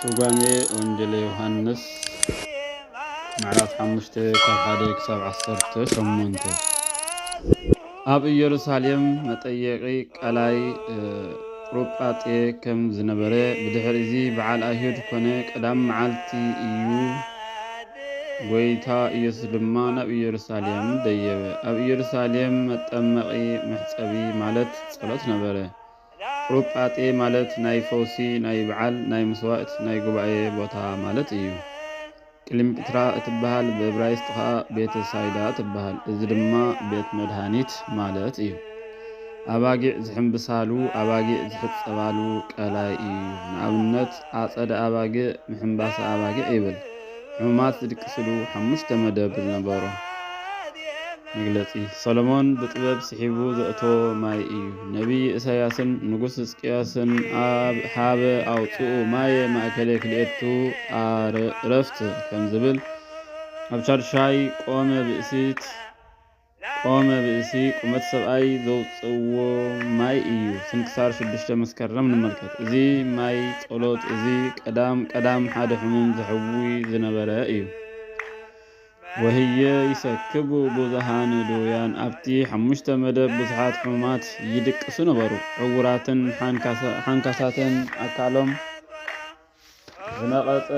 ترجمة وانجيل يوحنس معرف حمشته كحادك 17 شمونته أب يروساليم متأيقي قلاي روباتي كم زنبرة بدحرزي بعال أهيد كونك قدام معالتي إيو ويتا يسلمان أب يروساليم ديبه أب يروساليم متأمقي محسبي مالت صلت نبره روباتي مالت ناي فوسي ناي بعال ناي مسوائت ناي قبعي بوتا مالت إيو كلم بترا تبهال ببرايستها بيت السايدة تبهال إزرما بيت مدهانيت مالت إيو أباقي زحم بسالو أباقي زحت سبالو كالاي إيو نعونت عصد أباقي محنباس أباقي إيبل حمات دكسلو حمش تمدب النبارو مجلتي سلمان بطبب سحيبو ذأتو ماي إيو نبي إساياسن نقص إسكياسن حاب أو تقو ماي ما أكليك لئتو رفت كم زبل أبشار شاي قوم بإسي قمت سبعي ذو ماي إيو سنكسار شدشت مسكرم نملكت إزي ماي طولوت إزي قدام حاد حموم زحوي زنبرا إيو وهي يسكبوا بوزهان دويان أبتي حمشت مدب بزحات حمات يدك سنبرو عوراتن حانكاساتن أكالهم زنقت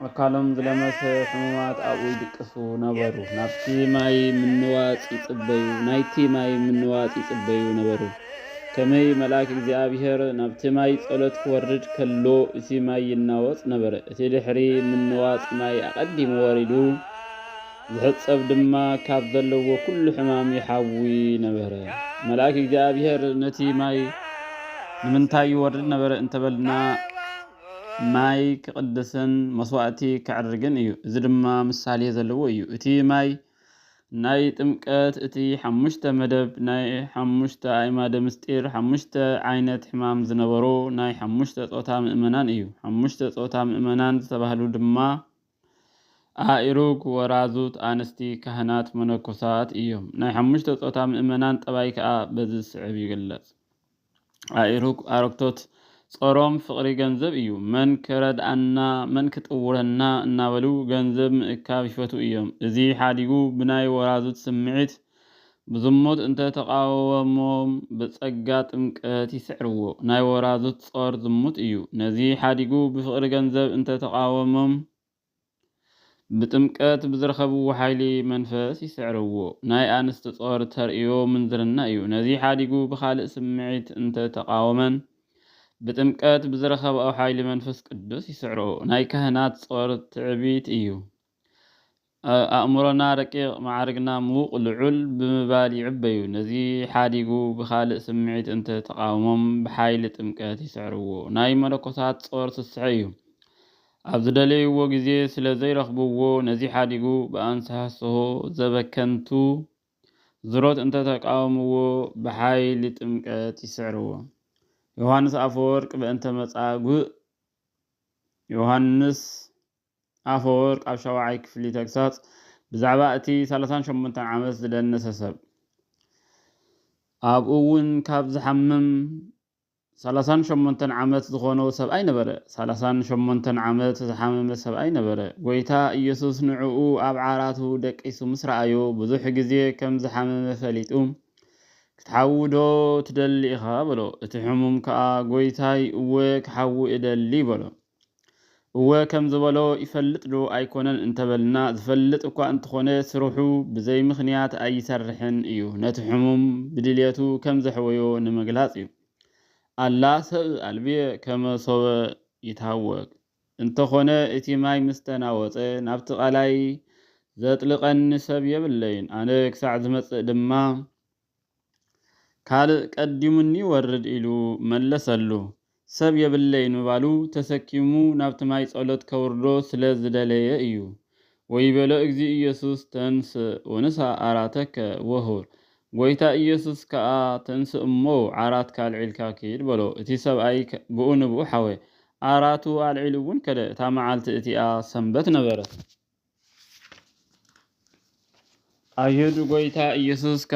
أكالهم زلمس حمات أو يدك سنبرو نبتي ماي من نوات يتبيو نايتي ماي من نوات يتبيو نبرو كمي ملاك እግዚአብሔር ናብቲ ማይ ጸሎት ክወርድ ከሎ እቲ ማይ ይናወጽ ነበር እቲ ድሕሪ ምንዋጽ ማይ አቀዲም ወሪዱ ዝሕጸብ ድማ ካብ ዘለዎ ኩሉ ሕማም ይሓዊ ነበር መላክ እግዚአብሔር ነቲ ማይ ንምንታይ ይወርድ ነበር እንተበልና ማይ ክቅድስን መስዋዕቲ ክዕርግን እዩ እዚ ድማ ምሳሌ ዘለዎ እዩ እቲ ማይ ናይ ጥምቀት እቲ ሓሙሽተ መደብ ናይ ሓሙሽተ ኣእማደ ምስጢር ሓሙሽተ ዓይነት ሕማም ዝነበሩ ናይ ሓሙሽተ ጾታ ምእመናን እዩ ሓሙሽተ ጾታ ምእመናን ዝተባህሉ ድማ ኣእሩግ ወራዙት ኣንስቲ ካህናት መነኮሳት እዮም ናይ ሓሙሽተ ጾታ ምእመናን ጠባይ ከዓ በዚ ስዕብ ይግለጽ ኣእሩግ ኣረክቶት ጾሮም ፍቅሪ ገንዘብ እዩ መን ከረድአና መን ክጥውረና እናበሉ ገንዘብ ምእካብ ይፈቱ እዮም እዚ ሓዲጉ ብናይ ወራዙት ስምዒት ብዝሙት እንተ ተቃወሞም በጸጋ ጥምቀት ይስዕርዎ ናይ ወራዙት ጾር ዝሙት እዩ ነዚ ሓዲጉ ብፍቅሪ ገንዘብ እንተ ተቃወሞም ብጥምቀት ብዝረኸብዎ ሓይሊ መንፈስ ይስዕርዎ ናይ ኣንስቲ ጾር ተርእዮ ምንዝርና እዩ ነዚ ሓዲጉ ብኻልእ ስምዒት እንተ ተቃወመን بتمكات بزرخب أو حيل منفس قدس يسعرو ناي كهنات صور تعبيت إيو أأمرنا ركيق معارقنا موق العل بمبالي عبيو نزي حاديقو بخالق سمعيت انت تقاومم بحيل تمكات يسعرو ناي مركوسات صور تسعيو أبزدالي وقزي سلازي رخبوو نزي حاديقو بأنسحسو زبكنتو زروت انت تقاومو بحيل تمكات يسعرو ዮሐንስ አፈወርቅ በእንተ መጻጉዕ ዮሐንስ አፈወርቅ ኣብ 7ይ ክፍሊ ተግሳጽ ብዛዕባ እቲ 38 ዓመት ዝደነሰ ሰብ ኣብኡውን ካብ ዝሐምም 38 ዓመት ዝኾኖ ሰብኣይ ነበረ 38 ዓመት ዝሐመመ ሰብኣይ ነበረ ጎይታ ኢየሱስ ንዕኡ ኣብ ዓራቱ ደቂሱ ምስ ረኣዮ ብዙሕ ግዜ ከም ዝሐመመ ፈሊጡ ክትሓውዶ ትደሊ ኢኻ በሎ እቲ ሕሙም ከዓ ጎይታይ እወ ክሓዊ እደሊ በሎ እወ ከም ዝበሎ ይፈልጥ ዶ ኣይኮነን እንተበልና ዝፈልጥ እኳ እንትኾነ ስርሑ ብዘይ ምኽንያት ኣይሰርሕን እዩ ነቲ ሕሙም ብድልየቱ ከም ዘሕወዮ ንምግላጽ እዩ ኣላ ሰብ ኣልብየ ከመሶበ ይታወቅ እንተኾነ እቲ ማይ ምስተናወፀ ናብቲ ቃላይ ዘጥልቐኒ ሰብ የብለይን ኣነ ክሳዕ ዝመጽእ ድማ ካልእ ቀዲሙኒ ወርድ ኢሉ መለሰሉ ሰብ የብለይን ምባሉ ተሰኪሙ ናብቲ ማይ ጸሎት ከውርዶ ስለ ዝደለየ እዩ ወይበሎ እግዚ ኢየሱስ ተንስ ወንሳ ዓራተከ ወሁር ጎይታ ኢየሱስ ከዓ ተንስ እሞ ዓራት ካልዒልካ ኪድ በሎ እቲ ሰብኣይ ብኡ ንብኡ ሓወ ዓራቱ ኣልዒሉ እውን ከደ እታ መዓልቲ እቲኣ ሰንበት ነበረት أيهود قويتا يسوس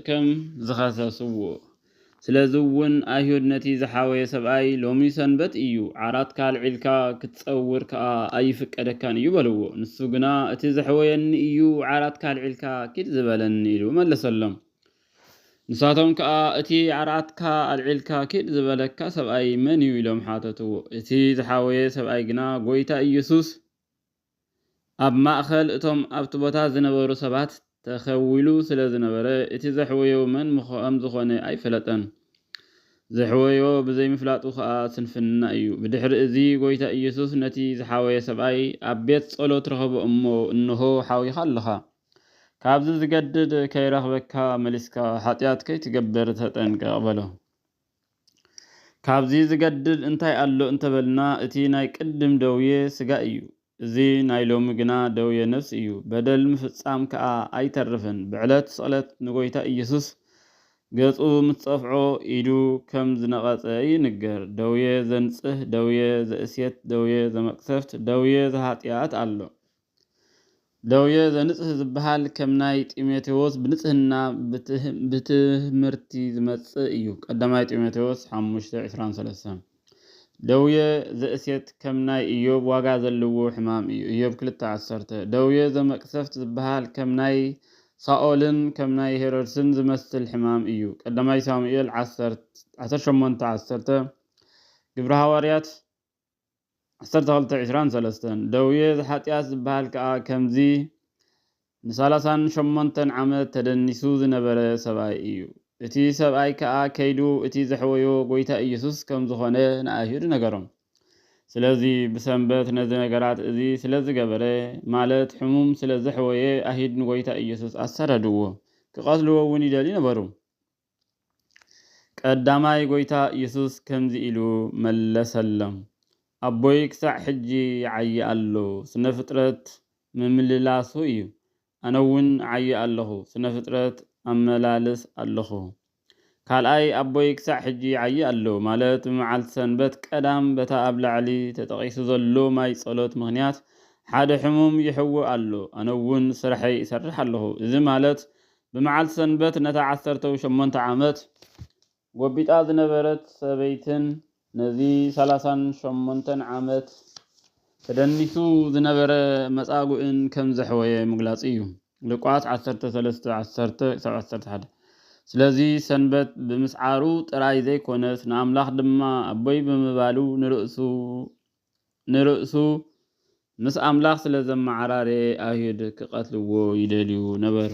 كم زخسسو ስለዝውን አይሁድ ነቲ ዝሓወየ ሰብኣይ ሎሚ ሰንበት እዩ ዓራት ካልዒልካ ክትጸውር ከዓ ኣይፍቀደካን እዩ በልዎ። ንሱ ግና እቲ ዘሕወየኒ እዩ ዓራት ካልዒልካ ኪድ ዝበለኒ ኢሉ መለሰሎም። ንሳቶም ከዓ እቲ ዓራትካ ኣልዒልካ ኪድ ዝበለካ ሰብኣይ መን እዩ ኢሎም ሓተትዎ። እቲ ዝሓወየ ሰብኣይ ግና ጎይታ ኢየሱስ ኣብ ማእኸል እቶም ኣብቲ ቦታ ዝነበሩ ሰባት ተኸዊሉ ስለ ዝነበረ እቲ ዘሕወዮ መን ከም ዝኾነ ኣይፈለጠን። ዘሕወዮ ብዘይምፍላጡ ከዓ ስንፍና እዩ። ብድሕሪ እዚ ጎይታ ኢየሱስ ነቲ ዝሓወየ ሰብኣይ ኣብ ቤት ጸሎት ረኸቦ እሞ እንሆ ሓዊኻ ኣለኻ፣ ካብዚ ዝገድድ ከይረኽበካ መሊስካ ሓጢኣት ከይትገብር ተጠንቀቕ በሎ። ካብዚ ዝገድድ እንታይ ኣሎ እንተበልና እቲ ናይ ቅድም ደውየ ስጋ እዩ። እዚ ናይ ሎሚ ግና ደውየ ነፍሲ እዩ። በደል ምፍጻም ከዓ ኣይተርፍን። ብዕለት ስቕለት ንጎይታ ኢየሱስ ገጹ ምትጸፍዖ ኢዱ ከም ዝነቐጸ ይንገር። ደውየ ዘንጽህ፣ ደውየ ዘእስየት፣ ደውየ ዘመቅሰፍት፣ ደውየ ዘኃጢኣት ኣሎ። ደውየ ዘንጽህ ዝበሃል ከም ናይ ጢሞቴዎስ ብንጽህና ብትምህርቲ ዝመጽእ እዩ። ቀዳማይ ጢሞቴዎስ 5:23 ደውየ ዘእስየት ከም ናይ ኢዮብ ዋጋ ዘለዎ ሕማም እዩ። ኢዮብ 2:10 ደውየ ዘመቅሰፍት ዝበሃል ከም ናይ ሳኦልን ከም ናይ ሄሮድስን ዝመስል ሕማም እዩ። ቀዳማይ ሳሙኤል 18:10 ግብረ ሐዋርያት 12:23 ደውየ ዘኃጢኣት ዝበሃል ከዓ ከምዚ ን38 ዓመት ተደኒሱ ዝነበረ ሰብኣይ እዩ። እቲ ሰብኣይ ከዓ ከይዱ እቲ ዘሕወዮ ጎይታ ኢየሱስ ከም ዝኾነ ንኣይሁድ ነገሮም። ስለዚ ብሰንበት ነዚ ነገራት እዚ ስለ ዝገበረ ማለት ሕሙም ስለ ዘሕወየ ኣይሁድ ንጎይታ ኢየሱስ ኣሰረድዎ፣ ክቐትልዎ እውን ይደልዩ ነበሩ። ቀዳማይ ጎይታ ኢየሱስ ከምዚ ኢሉ መለሰሎም፣ ኣቦይ ክሳዕ ሕጂ ይዓይ ኣሎ፣ ስነ ፍጥረት ምምልላሱ እዩ። ኣነ እውን ዓይ ኣለኹ፣ ስነ ፍጥረት ኣመላልስ ኣለኹ። ካልኣይ ኣቦይ ክሳዕ ሕጂ ይዓይ ኣሎ ማለት ብመዓልቲ ሰንበት ቀዳም በታ ኣብ ላዕሊ ተጠቒሱ ዘሎ ማይ ጸሎት ምኽንያት ሓደ ሕሙም ይሕውእ ኣሎ። ኣነ እውን ስራሐይ ይሰርሕ ኣለኹ። እዚ ማለት ብመዓልቲ ሰንበት ነታ 18 ዓመት ጎቢጣ ዝነበረት ሰበይትን ነዚ 38 ዓመት ተደኒሱ ዝነበረ መጻጉዕን ከም ዘሕወየ ምግላጽ እዩ። ሉቃስ 13:10-11 ስለዚ ሰንበት ብምስዓሩ ጥራይ ዘይኮነስ ንኣምላኽ ድማ ኣቦይ ብምባሉ ንርእሱ ምስ ኣምላኽ ስለ ዘመዓራረየ ኣይሁድ ክቐትልዎ ይደልዩ ነበሩ።